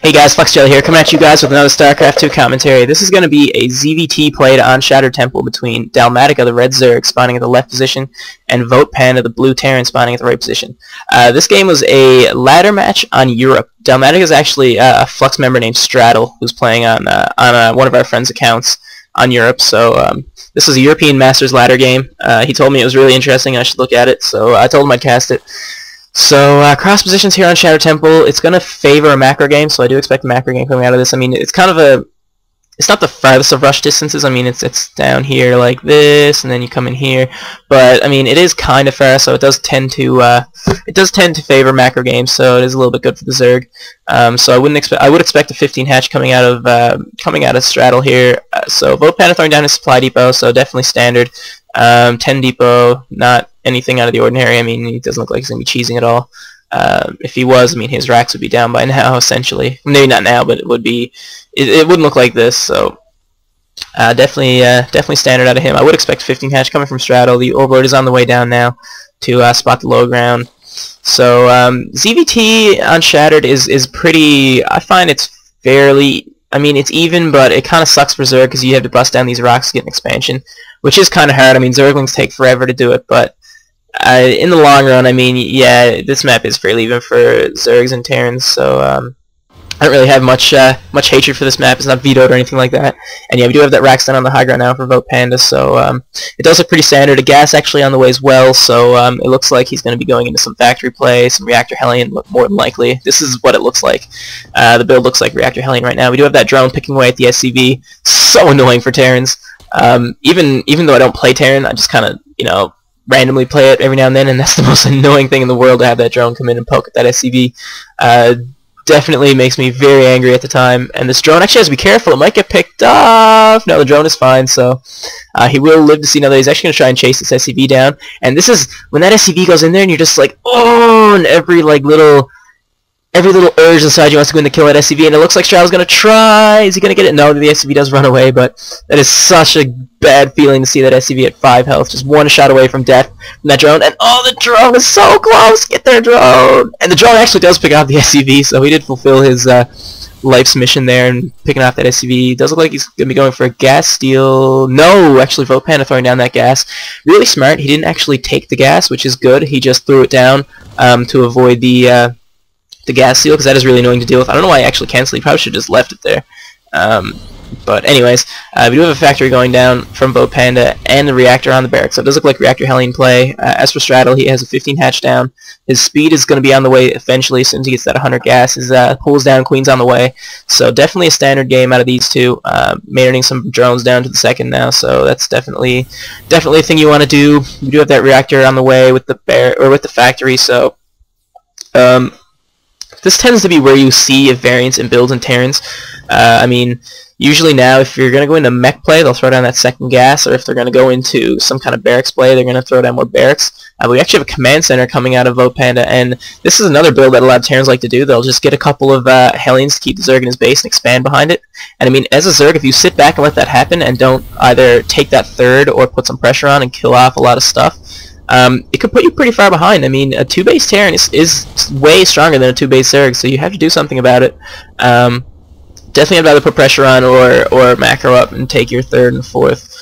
Hey guys, Flux here, coming at you guys with another Starcraft 2 commentary. This is going to be a ZVT played on Shattered Temple between Dalmatica, the red Zerg, spawning at the left position, and VotePanda, the blue Terran, spawning at the right position. This game was a ladder match on Europe. Dalmatica is actually a Flux member named Straddle, who's playing on one of our friends' accounts on Europe. So this is a European Masters ladder game. He told me it was really interesting and I should look at it, so I told him I'd cast it. So, cross positions here on Shattered Temple, it's going to favor a macro game, so I do expect a macro game coming out of this. I mean, it's kind of a... It's not the farthest of rush distances. I mean, it's down here like this, and then you come in here. But, I mean, it is kind of far, so it does tend to favor macro games, so it is a little bit good for the Zerg. So I would expect a 15 hatch coming out of Straddle here. So VotePanda throwing down his supply depot, so definitely standard. 10 depot, not anything out of the ordinary. I mean, he doesn't look like he's going to be cheesing at all. If he was, I mean, his racks would be down by now, essentially. Maybe not now, but it would be. It wouldn't look like this, so definitely standard out of him. I would expect 15 hatch coming from Straddle. The Overlord is on the way down now to spot the low ground. So ZVT on Shattered is pretty. I find it's fairly. I mean, it's even, but it kind of sucks for Zerg because you have to bust down these rocks to get an expansion, which is kind of hard. I mean, Zerglings take forever to do it, but in the long run, I mean, yeah, this map is fairly even for Zergs and Terrans, so I don't really have much hatred for this map. It's not vetoed or anything like that. And yeah, we do have that rack stand on the high ground now for VotePanda, so it does look pretty standard. A gas actually on the way as well, so it looks like he's going to be going into some factory play, some Reactor Hellion, more than likely. This is what it looks like. The build looks like Reactor Hellion right now. We do have that drone picking away at the SCV. So annoying for Terrans. Even though I don't play Terran, I just kind of, you know, randomly play it every now and then, and that's the most annoying thing in the world, to have that drone come in and poke at that SCV. Definitely makes me very angry at the time. And this drone actually has to be careful. It might get picked off. No, the drone is fine, so he will live to see another. He's actually going to try and chase this SCV down. And this is when that SCV goes in there and you're just like, oh, and every little urge inside you wants to go in to kill that SCV, and it looks like Straddle's going to try. Is he going to get it? No, the SCV does run away, but that is such a bad feeling to see that SCV at 5 health, just one shot away from death from that drone, and oh, the drone is so close! Get there, drone! And the drone actually does pick off the SCV, so he did fulfill his life's mission there and picking off that SCV. Does look like he's going to be going for a gas steal. No, actually VotePanda throwing down that gas. Really smart. He didn't actually take the gas, which is good. He just threw it down to avoid the gas seal, because that is really annoying to deal with. I don't know why I actually canceled. He probably should have just left it there. But anyways, we do have a factory going down from VotePanda and the reactor on the barracks. So it does look like Reactor Hellion play. As for Straddle, he has a 15 hatch down. His speed is going to be on the way eventually as soon as he gets that 100 gas. His pulls down, Queen's on the way. So definitely a standard game out of these two. Majoring some drones down to the second now, so that's definitely a thing you want to do. We do have that reactor on the way with the factory, so this tends to be where you see a variance in builds and Terrans. I mean, usually now if you're going to go into mech play, they'll throw down that second gas, or if they're going to go into some kind of barracks play, they're going to throw down more barracks. We actually have a command center coming out of VotePanda, and this is another build that a lot of Terrans like to do. They'll just get a couple of Hellions to keep the Zerg in his base and expand behind it. And I mean, as a Zerg, if you sit back and let that happen and don't either take that third or put some pressure on and kill off a lot of stuff, it could put you pretty far behind. I mean, a 2-base Terran is way stronger than a 2-base Zerg, so you have to do something about it. Definitely I'd rather put pressure on or macro up and take your third and fourth.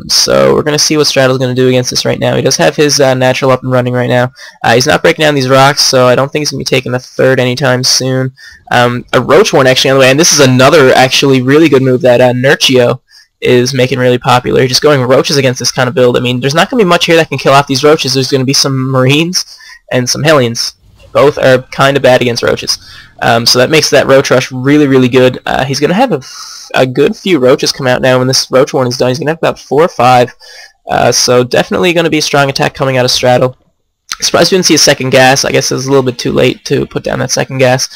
So we're going to see what Straddle's going to do against this right now. He does have his natural up and running right now. He's not breaking down these rocks, so I don't think he's going to be taking the third anytime soon. A Roach Horn actually on the way, and this is another actually really good move that Nurchio is making really popular. Just going roaches against this kind of build. I mean, there's not going to be much here that can kill off these roaches. There's going to be some Marines and some Hellions. Both are kind of bad against roaches. So that makes that roach rush really, really good. He's going to have a good few roaches come out now when this roach warning is done. He's going to have about 4 or 5. So definitely going to be a strong attack coming out of Straddle. Surprised we didn't see a second gas. I guess it was a little bit too late to put down that second gas.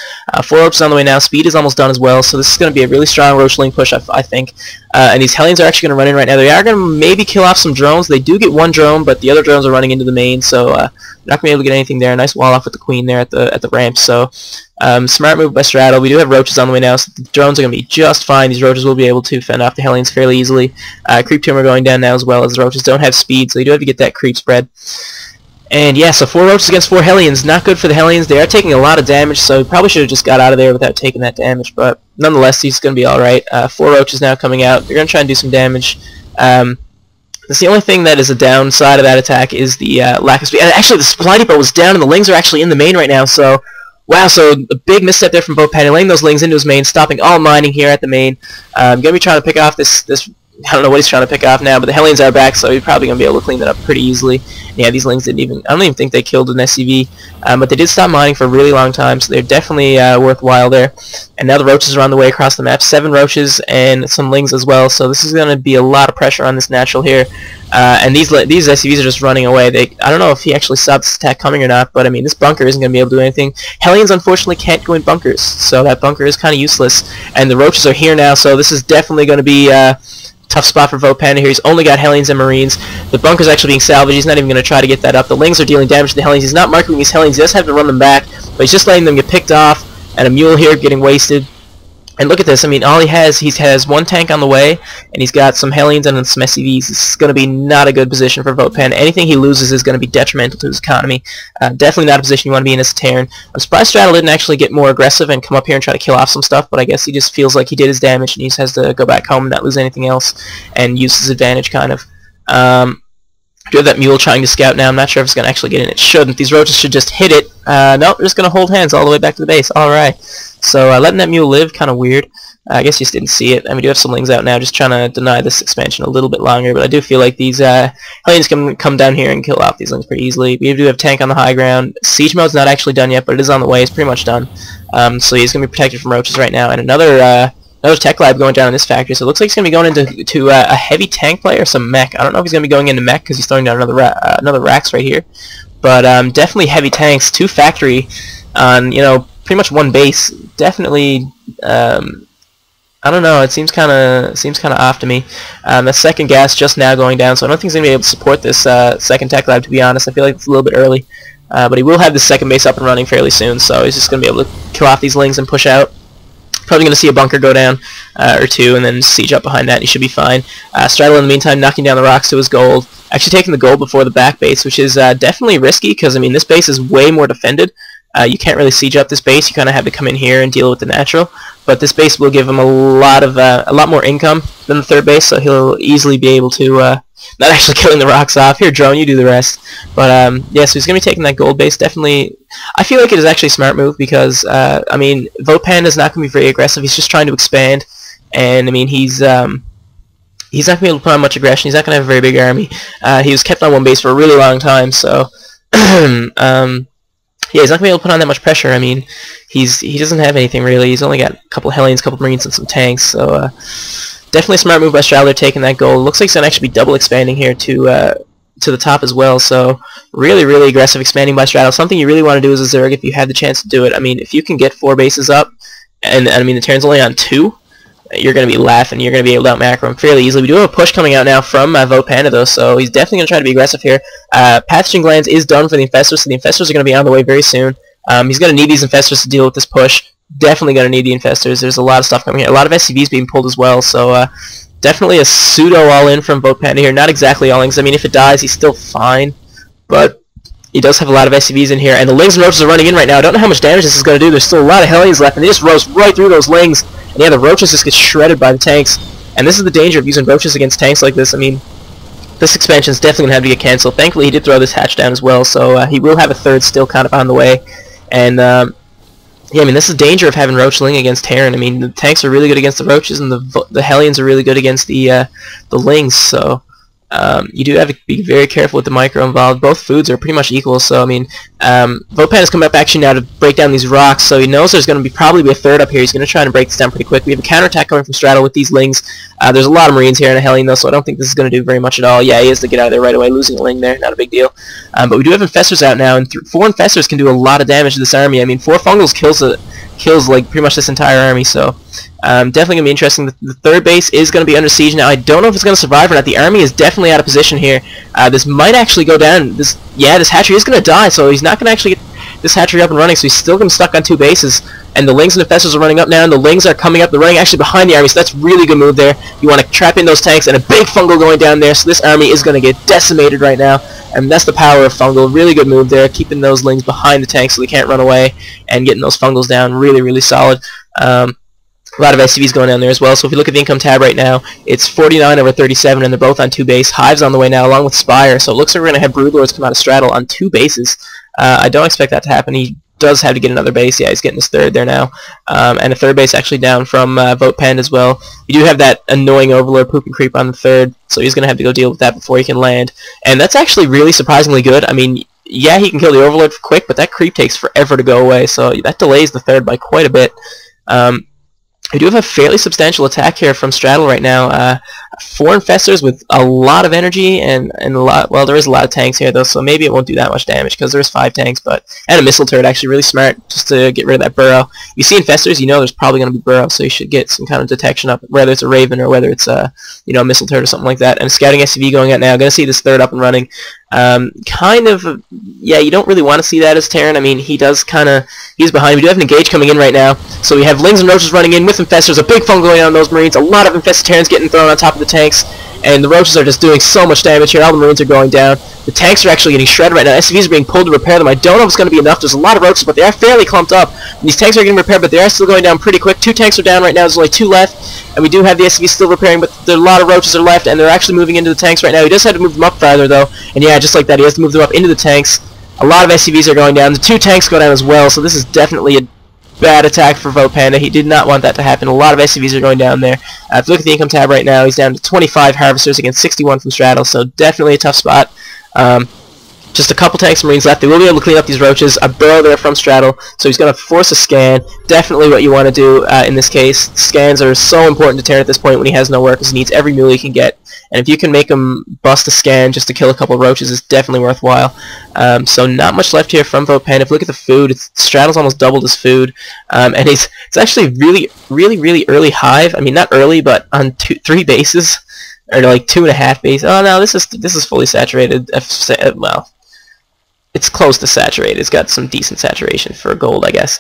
4 orbs on the way now. Speed is almost done as well, so this is going to be a really strong Roachling push, I think. And these Hellions are actually going to run in right now. They are going to maybe kill off some drones. They do get one drone, but the other drones are running into the main, so they're not going to be able to get anything there. Nice wall off with the Queen there at the ramp. So smart move by Straddle. We do have roaches on the way now, so the drones are going to be just fine. These roaches will be able to fend off the Hellions fairly easily. Creep tumor going down now as well, as the roaches don't have speed, so you do have to get that creep spread. And yeah, so 4 roaches against 4 Hellions. Not good for the Hellions. They are taking a lot of damage, so he probably should have just got out of there without taking that damage. But nonetheless, he's going to be alright. 4 roaches now coming out. They're going to try and do some damage. That's the only thing that is a downside of that attack is the lack of speed. And actually, the supply depot was down, and the Lings are actually in the main right now. So, wow, so a big misstep there from VotePanda, laying those Lings into his main, stopping all mining here at the main. Going to be trying to pick off this I don't know what he's trying to pick off now, but the Hellions are back, so he's probably going to be able to clean that up pretty easily. Yeah, these Lings didn't even, I don't even think they killed an SCV, but they did stop mining for a really long time, so they're definitely worthwhile there. And now the roaches are on the way across the map, 7 roaches and some Lings as well, so this is going to be a lot of pressure on this natural here. And these SCVs are just running away. I don't know if he actually saw this attack coming or not, but I mean, this bunker isn't going to be able to do anything. Hellions unfortunately can't go in bunkers, so that bunker is kind of useless. And the roaches are here now, so this is definitely going to be tough spot for VotePanda here. He's only got Hellions and Marines. The bunker's actually being salvaged. He's not even going to try to get that up. The Lings are dealing damage to the Hellions. He's not marking these Hellions. He does have to run them back, but he's just letting them get picked off. And a mule here getting wasted. And look at this. I mean, all he has 1 tank on the way, and he's got some Hellions and some SCVs. This is going to be not a good position for VotePanda. Anything he loses is going to be detrimental to his economy. Definitely not a position you want to be in as a Terran. I'm surprised Straddle didn't actually get more aggressive and come up here and try to kill off some stuff, but I guess he just feels like he did his damage, and he just has to go back home and not lose anything else, and use his advantage, kind of. Do have that mule trying to scout now. I'm not sure if it's going to actually get in. It shouldn't. These roaches should just hit it. Nope, they're just going to hold hands all the way back to the base. Alright. So letting that mule live, kind of weird. I guess you just didn't see it. And we do have some Lings out now, just trying to deny this expansion a little bit longer. But I do feel like these Hellions can come down here and kill off these Lings pretty easily. We do have tank on the high ground. Siege mode's not actually done yet, but it is on the way. It's pretty much done. So he's going to be protected from roaches right now. And another tech lab going down in this factory, so it looks like he's going to be going into a heavy tank player, some mech. I don't know if he's going to be going into mech because he's throwing down another racks right here, but definitely heavy tanks, 2 factory on pretty much 1 base. Definitely, I don't know. It seems kind of off to me. The second gas just now going down, so I don't think he's going to be able to support this second tech lab. To be honest, I feel like it's a little bit early, but he will have the second base up and running fairly soon, so he's just going to be able to kill off these Lings and push out. Probably going to see a bunker go down or 2, and then siege up behind that, and he should be fine. Straddle in the meantime knocking down the rocks to his gold. Actually taking the gold before the back base, which is definitely risky, because I mean, this base is way more defended. You can't really siege up this base. You kind of have to come in here and deal with the natural. But this base will give him a lot more income than the third base, so he'll easily be able to not actually killing the rocks off. Here, drone, you do the rest. But yeah, so he's going to be taking that gold base. Definitely, I feel like it is actually a smart move because I mean, VotePanda is not going to be very aggressive. He's just trying to expand, and I mean, he's not going to be able to put on much aggression. He's not going to have a very big army. He was kept on 1 base for a really long time, so yeah, he's not going to be able to put on that much pressure. I mean, he doesn't have anything really. He's only got a couple of Hellions, a couple of Marines, and some tanks. So definitely a smart move by Straddle taking that gold. Looks like he's going to actually be double expanding here to the top as well. So really, really aggressive expanding by Straddle. Something you really want to do as a Zerg if you had the chance to do it. I mean, if you can get 4 bases up, and I mean the Terran's only on 2, you're going to be laughing. You're going to be able to out-macro him fairly easily. We do have a push coming out now from VotePanda, though, so he's definitely going to try to be aggressive here. Pathogen Glands is done for the Infestors, so the Infestors are going to be on the way very soon. He's going to need these Infestors to deal with this push. Definitely going to need the Infestors. There's a lot of stuff coming here. A lot of SCVs being pulled as well, so definitely a pseudo all-in from VotePanda here. Not exactly all-in, because I mean, if it dies, he's still fine, but he does have a lot of SCVs in here, and the Lings and Roaches are running in right now. I don't know how much damage this is going to do. There's still a lot of Hellions left, and they just roast right through those Lings. And yeah, the Roaches just get shredded by the tanks. And this is the danger of using Roaches against tanks like this. I mean, this expansion is definitely going to have to get cancelled. Thankfully, he did throw this hatch down as well, so he will have a third still kind of on the way. And yeah, I mean, this is the danger of having Roachling against Terran. I mean, the tanks are really good against the Roaches, and the Hellions are really good against the Lings, so you do have to be very careful with the micro involved. Both foods are pretty much equal, so I mean, VotePanda's come up actually now to break down these rocks, so he knows there's going to probably be a third up here. He's going to try and break this down pretty quick. We have a counterattack coming from Straddle with these Lings. There's a lot of Marines here and a Hellion, though, so I don't think this is going to do very much at all. Yeah, he has to get out of there right away, losing a Ling there, not a big deal. But we do have Infestors out now, and 4 Infestors can do a lot of damage to this army. I mean, 4 Fungals kills like pretty much this entire army, so definitely going to be interesting. The third base is going to be under siege now. I don't know if it's going to survive or not. The army is definitely out of position here. This might actually go down. This hatchery is going to die, so he's not going to actually get this hatchery up and running, so he's still getting stuck on 2 bases. And the Lings and Infestors are running up now, and the Lings are coming up. They're running actually behind the army, so that's really good move there. You want to trap in those tanks, and a big fungal going down there, so this army is going to get decimated right now. And that's the power of fungal. Really good move there, keeping those Lings behind the tanks so they can't run away, and getting those fungals down. Really, really solid. A lot of SCVs going down there as well. So if you look at the income tab right now, it's 49/37, and they're both on 2 base. Hive's on the way now, along with Spire. So it looks like we're going to have Broodlords come out of Straddle on 2 bases. I don't expect that to happen. He does have to get another base. Yeah, he's getting his 3rd there now. And a 3rd base actually down from VotePanda as well. You do have that annoying Overlord poop and creep on the 3rd, so he's going to have to go deal with that before he can land. And that's actually really surprisingly good. I mean, yeah, he can kill the Overlord quick, but that creep takes forever to go away, so that delays the 3rd by quite a bit. We do have a fairly substantial attack here from Straddle right now. 4 Infestors with a lot of energy and a lot. Well, there is a lot of tanks here though, so maybe it won't do that much damage because there's 5 tanks. And a missile turret, actually really smart, just to get rid of that burrow. You see Infestors, you know there's probably going to be burrow, so you should get some kind of detection up, whether it's a Raven or whether it's a a missile turret or something like that. And a scouting SCV going out now. Going to see this 3rd up and running. Yeah, you don't really want to see that as Terran. I mean, he's behind. We do have an engage coming in right now, so we have Lings and Roaches running in with Infestors, a big fun going on those Marines, a lot of infested Terrans getting thrown on top of the tanks, and the Roaches are just doing so much damage here. All the Marines are going down. The tanks are actually getting shredded right now. SCVs are being pulled to repair them. I don't know if it's going to be enough. There's a lot of Roaches, but they are fairly clumped up. And these tanks are getting repaired, but they are still going down pretty quick. 2 tanks are down right now. There's only 2 left. And we do have the SCVs still repairing, but there are a lot of Roaches are left, and they're actually moving into the tanks right now. He does have to move them up farther, though. And yeah, just like that, he has to move them up into the tanks. A lot of SCVs are going down. The 2 tanks go down as well, so this is definitely a bad attack for VotePanda. He did not want that to happen. A lot of SCVs are going down there. If you look at the income tab right now, he's down to 25 Harvesters against 61 from Straddle, so definitely a tough spot. Just a couple tanks and Marines left. They will be able to clean up these Roaches. A barrel there from Straddle, so he's going to force a scan. Definitely what you want to do in this case. Scans are so important to Terran at this point when he has no work, because he needs every mule he can get. And if you can make him bust a scan just to kill a couple of Roaches, it's definitely worthwhile. So not much left here from VotePanda. If you look at the food, Straddle's almost doubled his food. And it's actually really early Hive. I mean, not early, but on 3 bases. Or like 2.5 bases. Oh no, this is fully saturated. Well, it's close to saturated. It's got some decent saturation for gold, I guess.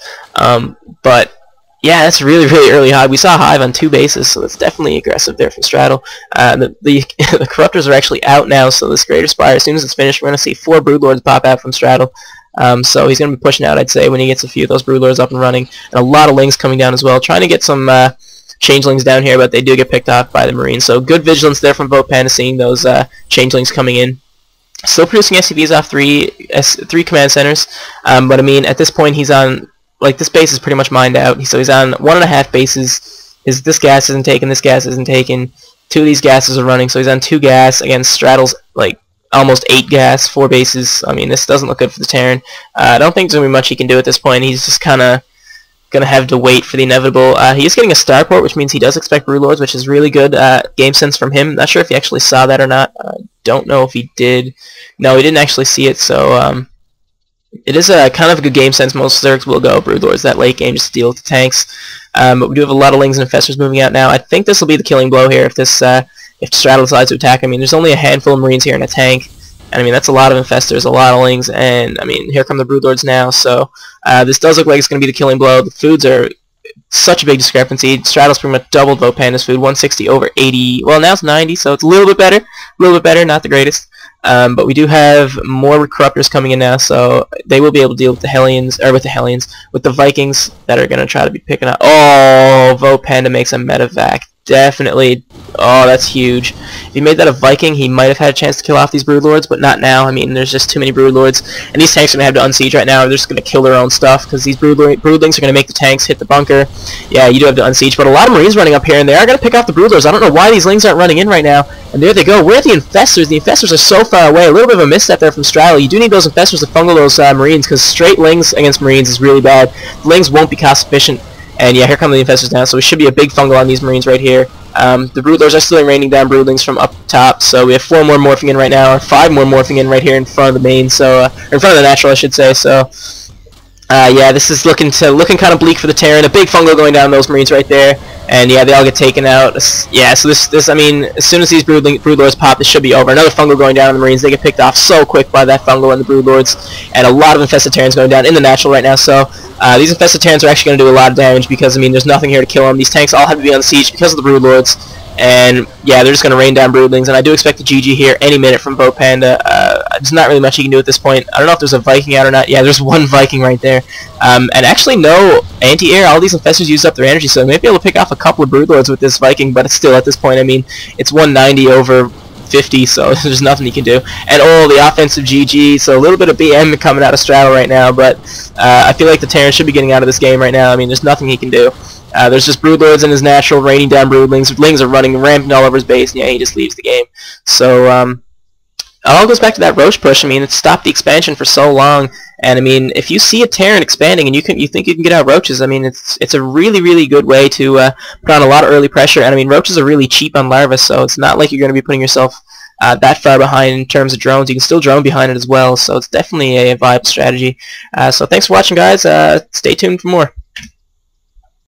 But yeah, that's really early Hive. We saw Hive on 2 bases, so it's definitely aggressive there from Straddle. The Corruptors are actually out now, so this Greater Spire, as soon as it's finished, we're going to see 4 Broodlords pop out from Straddle. So he's going to be pushing out, I'd say, when he gets a few of those Broodlords up and running. And a lot of Lings coming down as well, trying to get some Changelings down here, but they do get picked off by the Marines. So good vigilance there from VotePanda, seeing those Changelings coming in. Still producing SCVs off 3 command centers, but I mean, at this point he's on, like, this base is pretty much mined out, so he's on 1.5 bases. This gas isn't taken, this gas isn't taken. 2 of these gases are running, so he's on 2 gas against Straddle's, like, almost 8 gas, 4 bases. I mean, this doesn't look good for the Terran. I don't think there's going to be much he can do at this point. He's just kind of going to have to wait for the inevitable. He is getting a starport, which means he does expect Broodlords, which is really good game sense from him. Not sure if he actually saw that or not. Don't know if he did. No, he didn't actually see it, so it is a kind of a good game sense. Most Zergs will go Broodlords that late game just to deal with the tanks. But we do have a lot of Lings and Infestors moving out now. I think this will be the killing blow here if Straddle decides to attack. I mean, there's only a handful of Marines here in a tank. And I mean, that's a lot of Infestors, a lot of Lings, and I mean, here come the Broodlords now, so this does look like it's going to be the killing blow. The foods are such a big discrepancy. Straddle's pretty much doubled VotePanda's food, 160 over 80, well now it's 90, so it's a little bit better, not the greatest. But we do have more Corruptors coming in now, so they will be able to deal with with the Vikings that are going to try to be picking up. Oh, VotePanda makes a medevac. Definitely. Oh, that's huge. If he made that a Viking, he might have had a chance to kill off these Broodlords, but not now. I mean, there's just too many Broodlords. And these tanks are going to have to unsiege right now, or they're just going to kill their own stuff, because these Broodlings are going to make the tanks hit the bunker. Yeah, you do have to unsiege, but a lot of Marines running up here, and they are going to pick off the Broodlords. I don't know why these Lings aren't running in right now. And there they go. Where are the Infestors? The Infestors are so far away. A little bit of a misstep there from Straddle. You do need those Infestors to fungal those Marines, because straight Lings against Marines is really bad. The Lings won't be cost efficient. And yeah, here come the Infestors now, so it should be a big fungal on these Marines right here. The Broodlords are still raining down Broodlings from up top, so we have 4 more morphing in right now, or 5 more morphing in right here in front of the main, so, or in front of the natural, I should say, so, yeah, this is looking kind of bleak for the Terran. A big fungal going down those Marines right there, And yeah, they all get taken out. Yeah, so this I mean, as soon as these broodlords pop, this should be over. Another fungal going down on the Marines. They get picked off so quick by that fungal and the broodlords, and a lot of infested Terrans going down in the natural right now. So these infested Terrans are actually going to do a lot of damage because I mean, there's nothing here to kill them. These tanks all have to be on siege because of the broodlords. And yeah, they're just going to rain down broodlings, and I do expect a GG here any minute from VotePanda. There's not really much he can do at this point. I don't know if there's a Viking out or not. Yeah, there's one Viking right there. And actually no anti-air. All these infestors used up their energy, so they may be able to pick off a couple of broodlords with this Viking, but it's still at this point, I mean, it's 190 over 50, so there's nothing he can do. And oh, the offensive GG, so a little bit of BM coming out of Straddle right now, but I feel like the Terran should be getting out of this game right now. I mean, there's nothing he can do. There's just broodlords in his natural, raining down broodlings. Lings are running rampant all over his base, and yeah, he just leaves the game. So it all goes back to that Roche push. I mean, it stopped the expansion for so long, and I mean, if you see a Terran expanding and you think you can get out Roaches, I mean, it's a really good way to put on a lot of early pressure. And I mean, Roaches are really cheap on larvae, so it's not like you're going to be putting yourself that far behind in terms of drones. You can still drone behind it as well, so it's definitely a viable strategy. So thanks for watching, guys. Stay tuned for more.